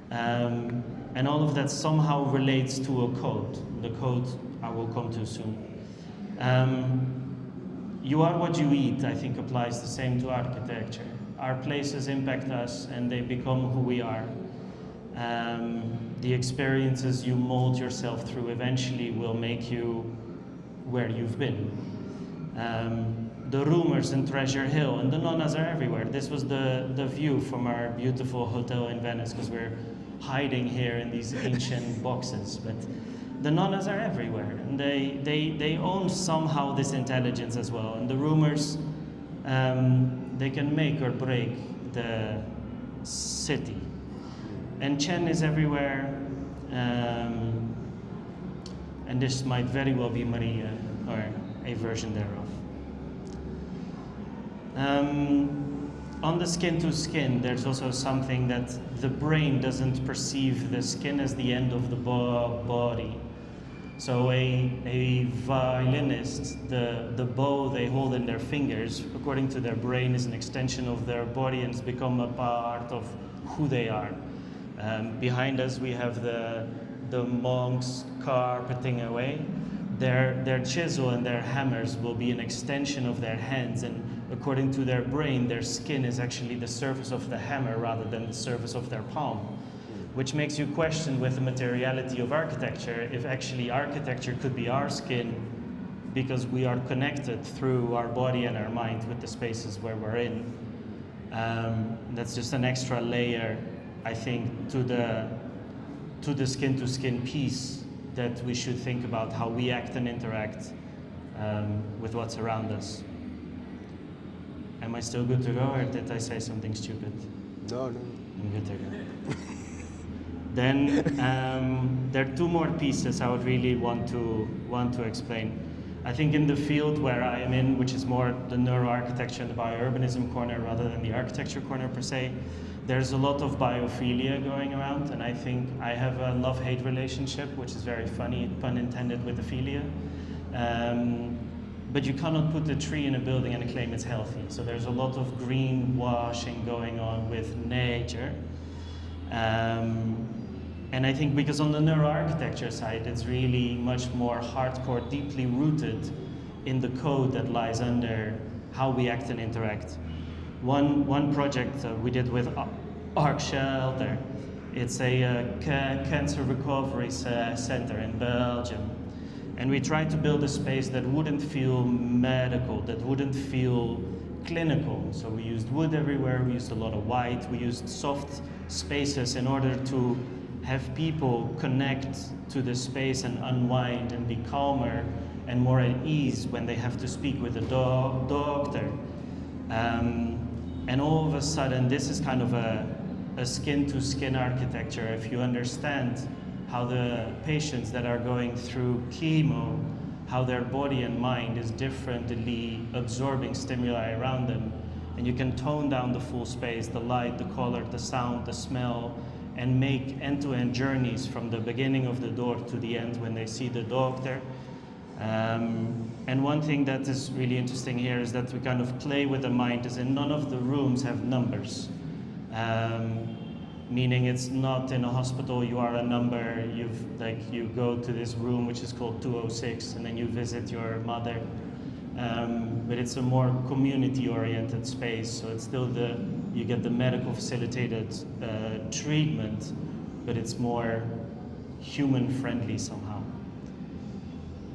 B: And all of that somehow relates to a code. The code I will come to soon. You are what you eat, I think, applies the same to architecture. Our places impact us and they become who we are. The experiences you mold yourself through eventually will make you where you've been. The rumors in Treasure Hill, and the nonas are everywhere. This was the view from our beautiful hotel in Venice, because we're hiding here in these ancient boxes. But the nonas are everywhere, and they own somehow this intelligence as well. And the rumors, they can make or break the city. And Chen is everywhere, and this might very well be Maria, or a version thereof. On the skin to skin, there's also something that the brain doesn't perceive the skin as the end of the body. So a violinist, the bow they hold in their fingers, according to their brain, is an extension of their body and has become a part of who they are. Behind us we have the monks carpeting away. Their chisel and their hammers will be an extension of their hands, and according to their brain, their skin is actually the surface of the hammer rather than the surface of their palm, which makes you question with the materiality of architecture, if actually architecture could be our skin, because we are connected through our body and our mind with the spaces where we're in. That's just an extra layer, I think, to the skin-to-skin piece that we should think about how we act and interact with what's around us. Am I still good to go, or did I say something stupid?
A: No.
B: I'm good to go. Then there are two more pieces I would really want to explain. I think in the field where I am in, which is more the neuroarchitecture and the biourbanism corner rather than the architecture corner per se, there's a lot of biophilia going around, and I think I have a love-hate relationship, which is very funny, pun intended, with the philia. But you cannot put a tree in a building and claim it's healthy. So there's a lot of greenwashing going on with nature. And I think because on the neuroarchitecture side, it's really much more hardcore, deeply rooted in the code that lies under how we act and interact. One project we did with Arc Shelter, it's a cancer recovery center in Belgium. And we tried to build a space that wouldn't feel medical, that wouldn't feel clinical. So we used wood everywhere, we used a lot of white, we used soft spaces in order to have people connect to the space and unwind and be calmer and more at ease when they have to speak with a doctor. And all of a sudden, this is kind of a skin-to-skin architecture. If you understand how the patients that are going through chemo, how their body and mind is differently absorbing stimuli around them, and you can tone down the full space, the light, the color, the sound, the smell, and make end-to-end journeys from the beginning of the door to the end when they see the doctor. And one thing that is really interesting here is that we kind of play with the mind, as in none of the rooms have numbers. Meaning it's not in a hospital, you are a number, you go to this room which is called 206 and then you visit your mother. But it's a more community-oriented space, so it's still you get the medical facilitated treatment, but it's more human-friendly somehow.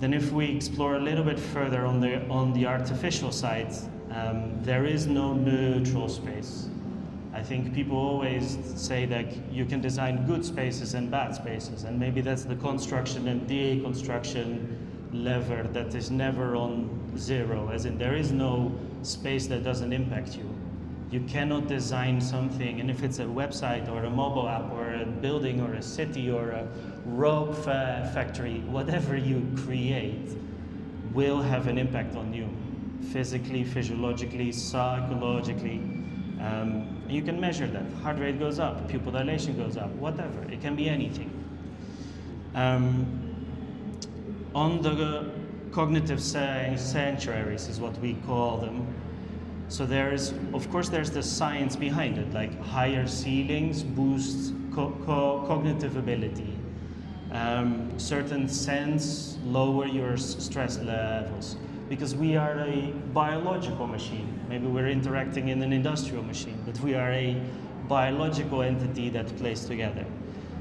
B: Then if we explore a little bit further on the artificial side, there is no neutral space. I think people always say that you can design good spaces and bad spaces, and maybe that's the construction and deconstruction lever that is never on zero, as in there is no space that doesn't impact you. You cannot design something, and if it's a website or a mobile app or a building or a city or a rope factory, whatever you create will have an impact on you, physically, physiologically, psychologically. And you can measure that. Heart rate goes up, pupil dilation goes up, whatever. It can be anything. On the cognitive sanctuaries is what we call them. So of course there's the science behind it, like higher ceilings boost cognitive ability. Certain scents lower your stress levels. Because we are a biological machine. Maybe we're interacting in an industrial machine, but we are a biological entity that plays together.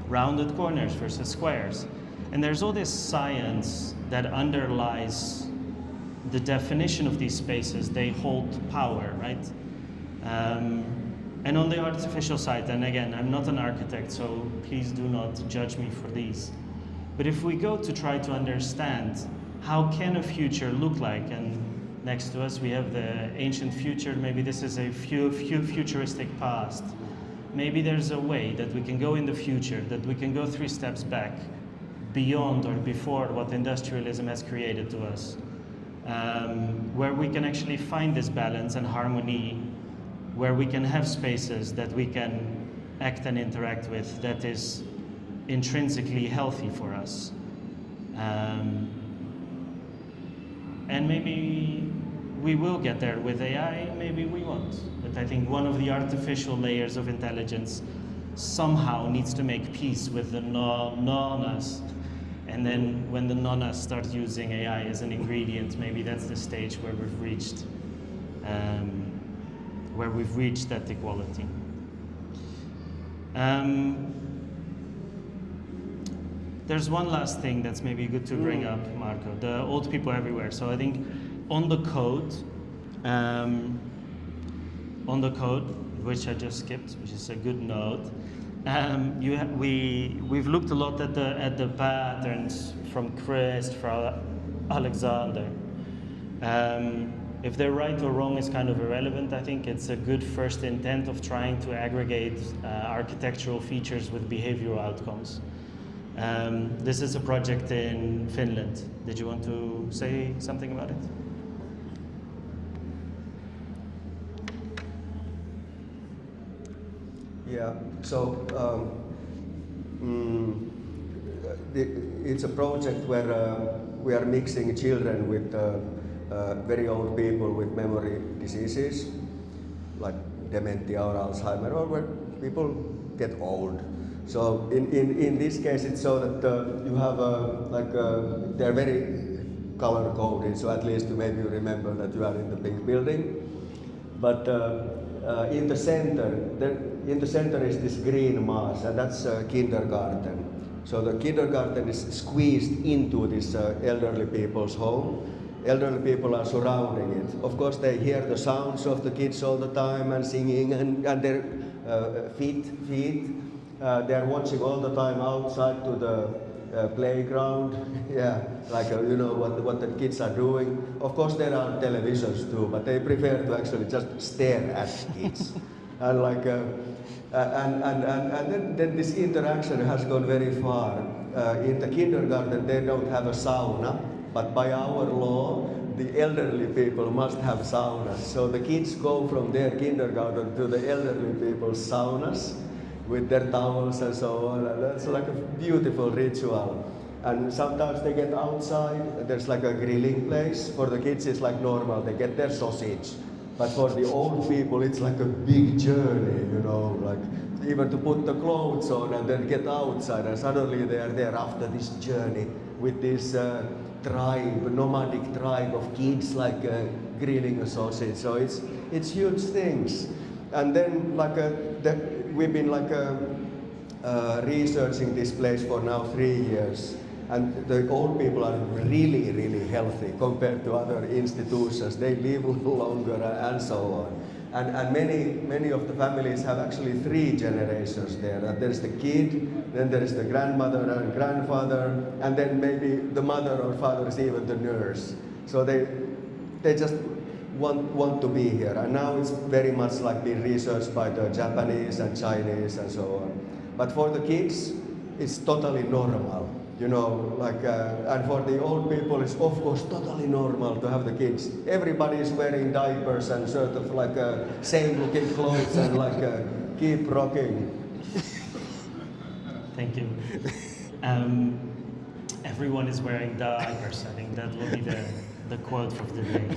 B: Rounded corners versus squares. And there's all this science that underlies the definition of these spaces. They hold power, right? And on the artificial side, and again, I'm not an architect, so please do not judge me for these. But if we go to try to understand how can a future look like, and next to us we have the ancient future, maybe this is a futuristic past. Maybe there's a way that we can go in the future, that we can go 3 steps back, beyond or before what industrialism has created to us, where we can actually find this balance and harmony, where we can have spaces that we can act and interact with that is intrinsically healthy for us. And maybe we will get there with AI, maybe we won't. But I think one of the artificial layers of intelligence somehow needs to make peace with the non-us. And then when the non-us start using AI as an ingredient, maybe that's the stage where we've reached that equality. There's one last thing that's maybe good to bring up, Marco, the old people everywhere. So I think on the code, which I just skipped, which is a good note, we've looked a lot at the patterns from Christopher Alexander. If they're right or wrong is kind of irrelevant. I think it's a good first intent of trying to aggregate architectural features with behavioral outcomes. This is a project in Finland. Did you want to say something about it?
A: Yeah, so it's a project where we are mixing children with very old people with memory diseases, like dementia or Alzheimer, or where people get old. So in this case, it's so that you have they're very color coded, so at least maybe you remember that you are in the big building. But in the center is this green mass, and that's kindergarten. So the kindergarten is squeezed into this elderly people's home. Elderly people are surrounding it. Of course, they hear the sounds of the kids all the time and singing, and their feet. They are watching all the time outside to the playground. Yeah, like you know what the kids are doing. Of course, there are televisions too, but they prefer to actually just stare at kids. And like, and then this interaction has gone very far. In the kindergarten, they don't have a sauna, but by our law, the elderly people must have saunas. So the kids go from their kindergarten to the elderly people's saunas with their towels and so on. And that's like a beautiful ritual. And sometimes they get outside. There's like a grilling place. For the kids, it's like normal. They get their sausage. But for the old people, it's like a big journey, you know, like even to put the clothes on and then get outside, and suddenly they are there after this journey with this nomadic tribe of kids, like grilling a sausage. So it's huge things. And then like we've been like researching this place for now 3 years. And the old people are really, really healthy compared to other institutions. They live longer and so on. And many of the families have actually 3 generations there. There's the kid, then there is the grandmother and grandfather, and then maybe the mother or father is even the nurse. So they just want to be here. And now it's very much like being researched by the Japanese and Chinese and so on. But for the kids, it's totally normal. You know, like, and for the old people, it's of course totally normal to have the kids. Everybody is wearing diapers and sort of like same looking clothes and like keep rocking.
B: Thank you. Everyone is wearing diapers. I think that will be the quote of the day.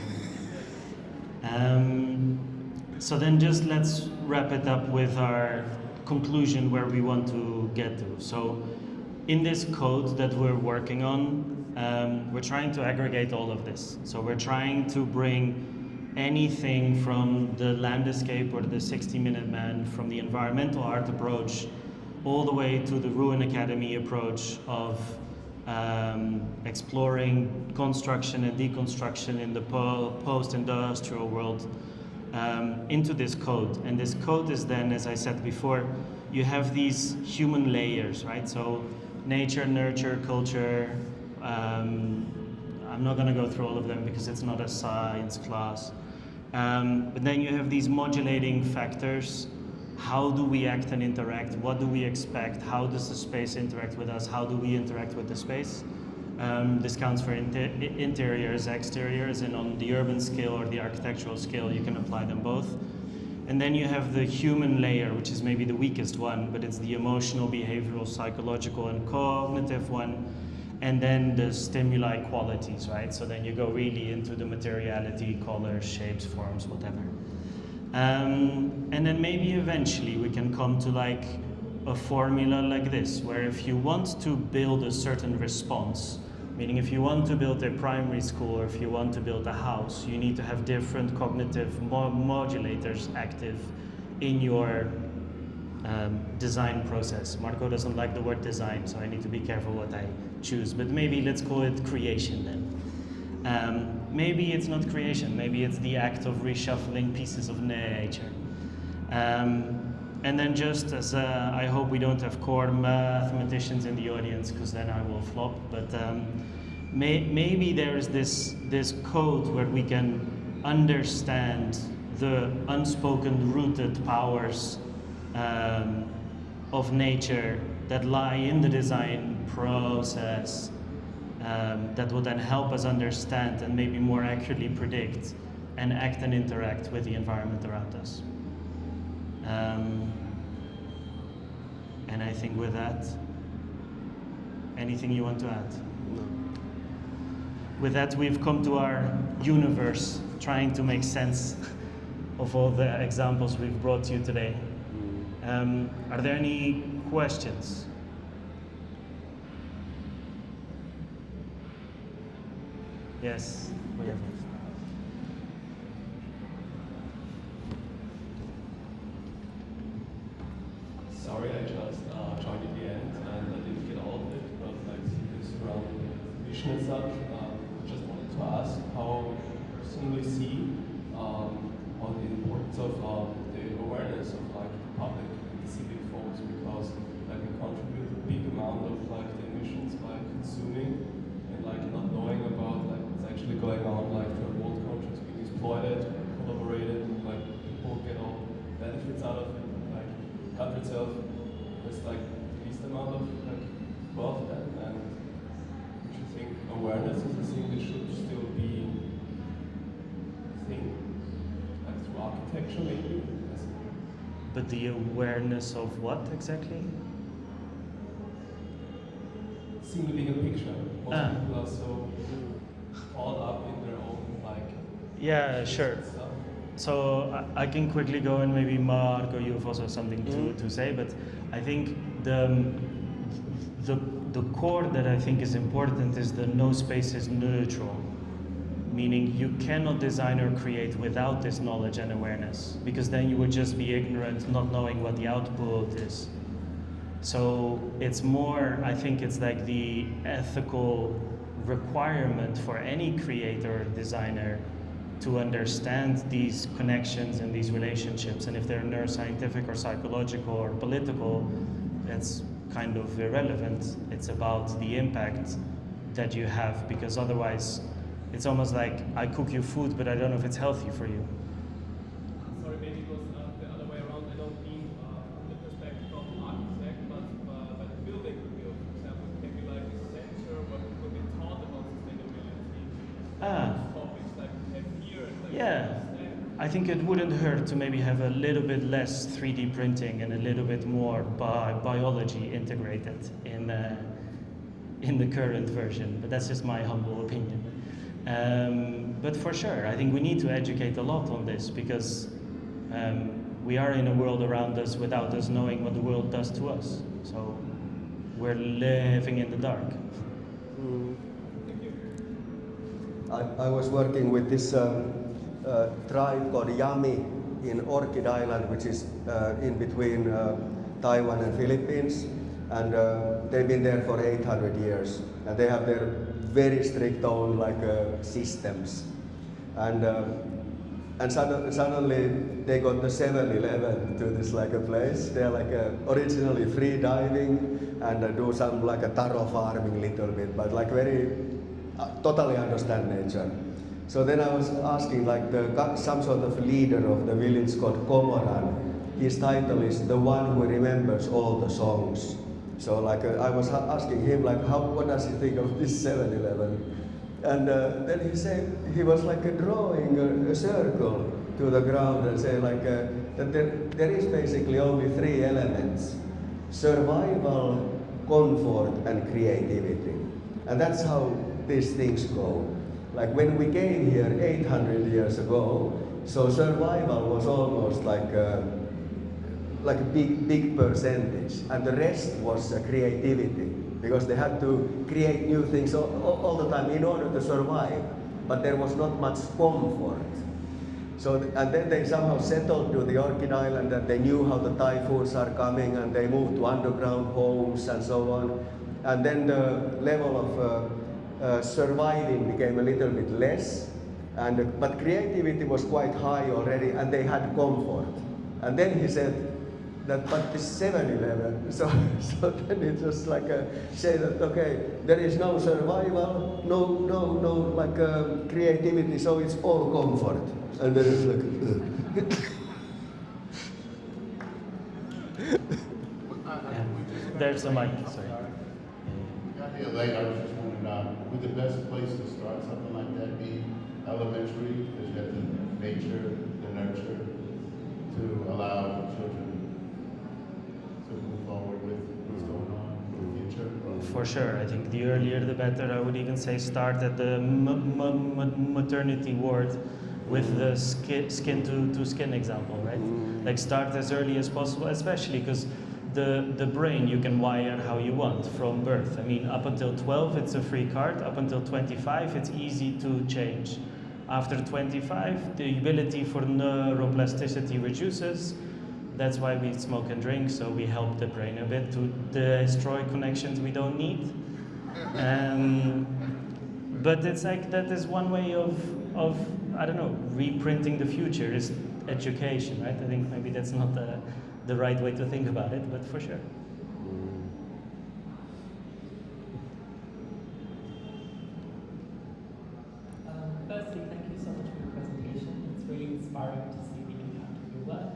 B: So then just let's wrap it up with our conclusion where we want to get to. So in this code that we're working on, we're trying to aggregate all of this. So we're trying to bring anything from the landscape or the 60-minute man, from the environmental art approach, all the way to the Ruin Academy approach of exploring construction and deconstruction in the post-industrial world into this code. And this code is then, as I said before, you have these human layers, right? So nature, nurture, culture. I'm not going to go through all of them because it's not a science class. But then you have these modulating factors. How do we act and interact? What do we expect? How does the space interact with us? How do we interact with the space? This counts for interiors, exteriors, and on the urban scale or the architectural scale, you can apply them both. And then you have the human layer, which is maybe the weakest one, but it's the emotional, behavioral, psychological, and cognitive one. And then the stimuli qualities, right? So then you go really into the materiality, colors, shapes, forms, whatever. And then maybe eventually we can come to like a formula like this, where if you want to build a certain response, meaning if you want to build a primary school or if you want to build a house, you need to have different cognitive modulators active in your design process. Marco doesn't like the word design, so I need to be careful what I choose, but maybe let's call it creation then. Maybe it's not creation, maybe it's the act of reshuffling pieces of nature. And then just as I hope we don't have core mathematicians in the audience, because then I will flop, but maybe there is this code where we can understand the unspoken rooted powers of nature that lie in the design process, that will then help us understand and maybe more accurately predict and act and interact with the environment around us. And I think with that, anything you want to add?
A: No.
B: With that, we've come to our universe, trying to make sense of all the examples we've brought to you today. Are there any questions? Yes.
A: Yeah.
C: Sorry, I just joined at the end and I didn't get all of it, but like this around vision and such, just wanted to ask how you personally see on the importance of the awareness of like the public and the civic folks, because like we contribute a big amount of like the emissions by consuming and like not knowing about like what's actually going on, like third world countries being exploited, collaborated, and like people get all benefits out of it. Country itself has like the least amount of like wealth, and which I think awareness is a thing that should still be a thing, like through architecture maybe.
B: But the awareness of what exactly?
C: Seeing the bigger picture. Most people are so caught up in their own like.
B: Yeah, sure.
C: Stuff.
B: So I can quickly go, and maybe Marco, you have also something to say, but I think the core that I think is important is the no space is neutral, meaning you cannot design or create without this knowledge and awareness, because then you would just be ignorant, not knowing what the output is. So it's more, I think it's like the ethical requirement for any creator or designer to understand these connections and these relationships, and if they're neuroscientific or psychological or political, that's kind of irrelevant. It's about the impact that you have, because otherwise it's almost like I cook you food, but I don't know if it's healthy for you.
D: Sorry, maybe it was the other way around. I don't mean from the perspective of an architect, but the building we build, for example, can be like a center where people get taught about sustainability. Topics like we have here and like
B: Yeah, I think it wouldn't hurt to maybe have a little bit less 3D printing and a little bit more biology integrated in the current version, but that's just my humble opinion. But for sure, I think we need to educate a lot on this, because we are in a world around us without us knowing what the world does to us. So we're living in the dark.
A: I was working with this tribe called Yami in Orchid Island, which is in between Taiwan and Philippines, and they've been there for 800 years, and they have their very strict own like systems, and suddenly they got the 7-Eleven to this like a place. They're like originally free diving and do some like a taro farming little bit, but like very totally understand nature. So then I was asking like some sort of leader of the village called Komoran. His title is the one who remembers all the songs. So like I was asking him like what does he think of this 7-Eleven? And then he said he was like drawing a circle to the ground and say like that there is basically only 3 elements: survival, comfort, and creativity. And that's how these things go. Like when we came here 800 years ago, so survival was almost like a big percentage, and the rest was creativity, because they had to create new things all the time in order to survive, but there was not much comfort. So, and then they somehow settled to the Orchid Island, and they knew how the typhoons are coming, and they moved to underground homes and so on. And then the level of surviving became a little bit less, but creativity was quite high already, and they had comfort. And then he said, that but this 7-Eleven, so then it's just like say that okay, there is no survival, no like creativity, so it's all comfort, and then it's like.
B: There's a mic, sorry.
E: Got here late, I was just wondering, would the best place to start something like that be elementary, because you have the nature, the nurture, to allow children to move forward with what's going on in the future?
B: For sure, I think the earlier the better. I would even say start at the maternity ward with the skin to skin example, right? Like start as early as possible, especially because the brain you can wire how you want from birth. I mean, up until 12 it's a free card, up until 25 it's easy to change. After 25 the ability for neuroplasticity reduces. That's why we smoke and drink, so we help the brain a bit to destroy connections we don't need. But it's like that is one way of I don't know, reprinting the future is education, right? I think maybe that's not the right way to think about it, but for sure.
F: Firstly, thank you so much for your presentation. It's really inspiring to see the impact of your work.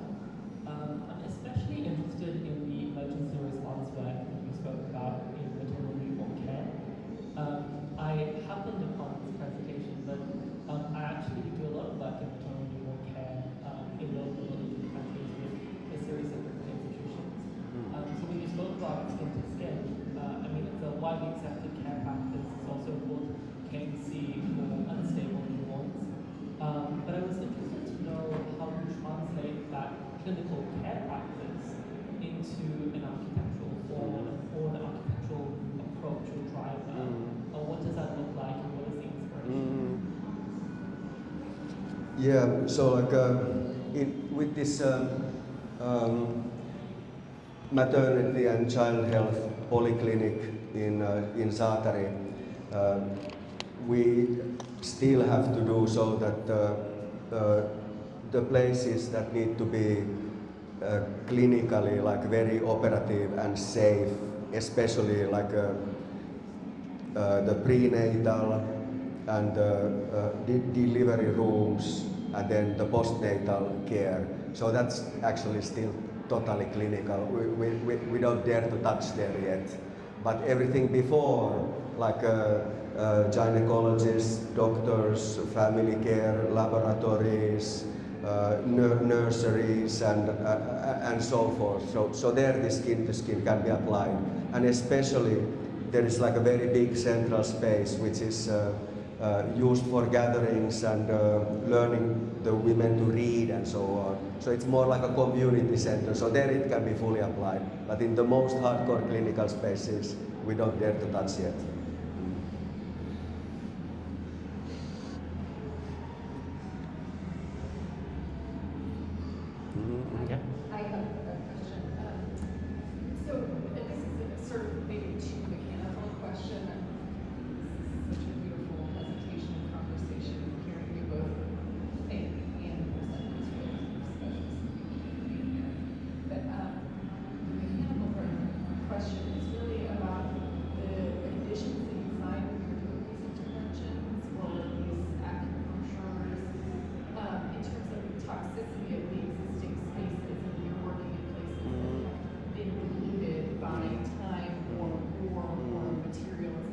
F: I'm especially interested in the emergency response work that you spoke about in maternal newborn care. I happened upon this presentation, but I actually do a lot of work in maternal newborn care in local Nordic countries with a series of different institutions. So when you spoke about skin to skin, I mean, it's a widely accepted care practice. It's also called KMC for unstable newborns. But I was interested to know how you translate that clinical care practice into an architectural form or an architectural approach or driver. What does that look like and what is the inspiration?
A: Yeah, so like with this maternity and child health polyclinic in Saatari, we still have to do so that the places that need to be clinically like very operative and safe, especially like the prenatal and the delivery rooms and then the postnatal care. So that's actually still totally clinical. We don't dare to touch there yet. But everything before, like gynecologists, doctors, family care, laboratories, nurseries, and so forth. So there the skin to skin can be applied. And especially there is like a very big central space which is used for gatherings and learning the women to read and so on. So it's more like a community center. So there it can be fully applied. But in the most hardcore clinical spaces, we don't dare to touch yet.
B: Yeah.
G: I have a question. So this is a sort of maybe too mechanical question. Such a beautiful presentation and conversation, hearing you both think and present this really special being here. But the mechanical part of the question is really about the conditions that you find when you're doing these interventions or these acupunctures in terms of the toxicity of the existing spaces, and you're working in places that have been polluted by time or war or materials.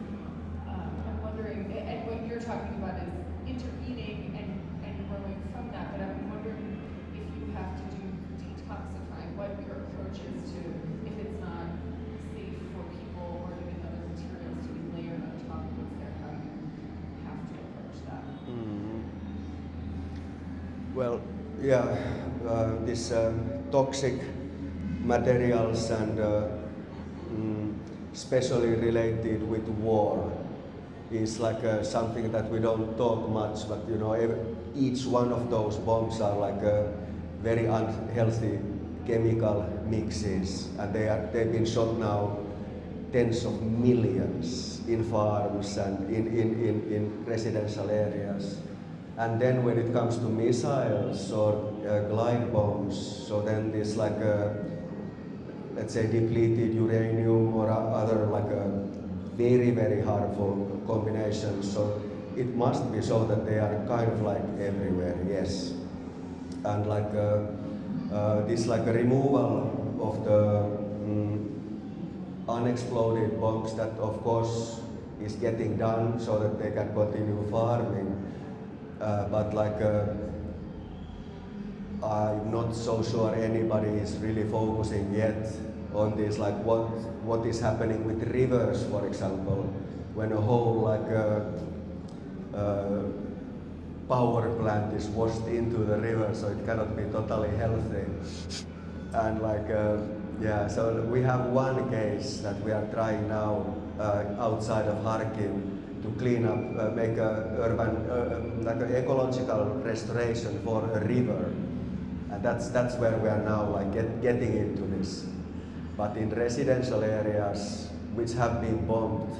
G: I'm wondering, and what you're talking about is intervening and growing from that, but I'm wondering if you have to do detoxifying, what your approach is to, if it's not safe for people or even other materials to be layered on top of what's there, how you have to approach that.
A: Well, yeah, this toxic materials and especially related with war is like something that we don't talk much, but you know, each one of those bombs are like very unhealthy chemical mixes, and they've been shot now tens of millions in farms and in residential areas. And then when it comes to missiles or glide bombs, so then this like let's say, depleted uranium or other like very, very harmful combinations. So it must be so that they are kind of like everywhere, yes. And like this like a removal of the unexploded bombs, that of course is getting done so that they can continue farming. But like I'm not so sure anybody is really focusing yet on this, like what is happening with rivers, for example, when a whole like power plant is washed into the river, so it cannot be totally healthy. And like yeah, so we have one case that we are trying now outside of Kharkiv to clean up, make a urban like an ecological restoration for a river, and that's where we are now, like getting into this. But in residential areas which have been bombed,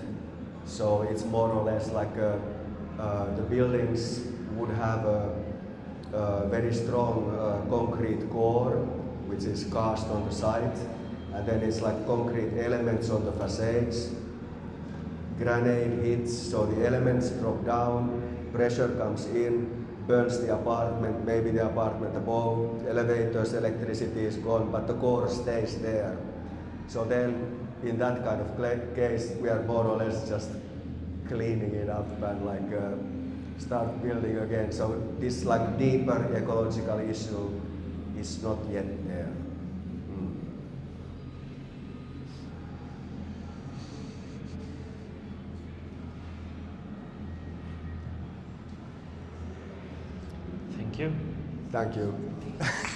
A: so it's more or less like the buildings would have a very strong concrete core which is cast on the site, and then it's like concrete elements on the facades. Grenade hits, so the elements drop down, pressure comes in, burns the apartment, maybe the apartment above, elevators, electricity is gone, but the core stays there. So then, in that kind of case, we are more or less just cleaning it up and like start building again. So this like deeper ecological issue is not yet there.
B: Thank you.
A: Thank you.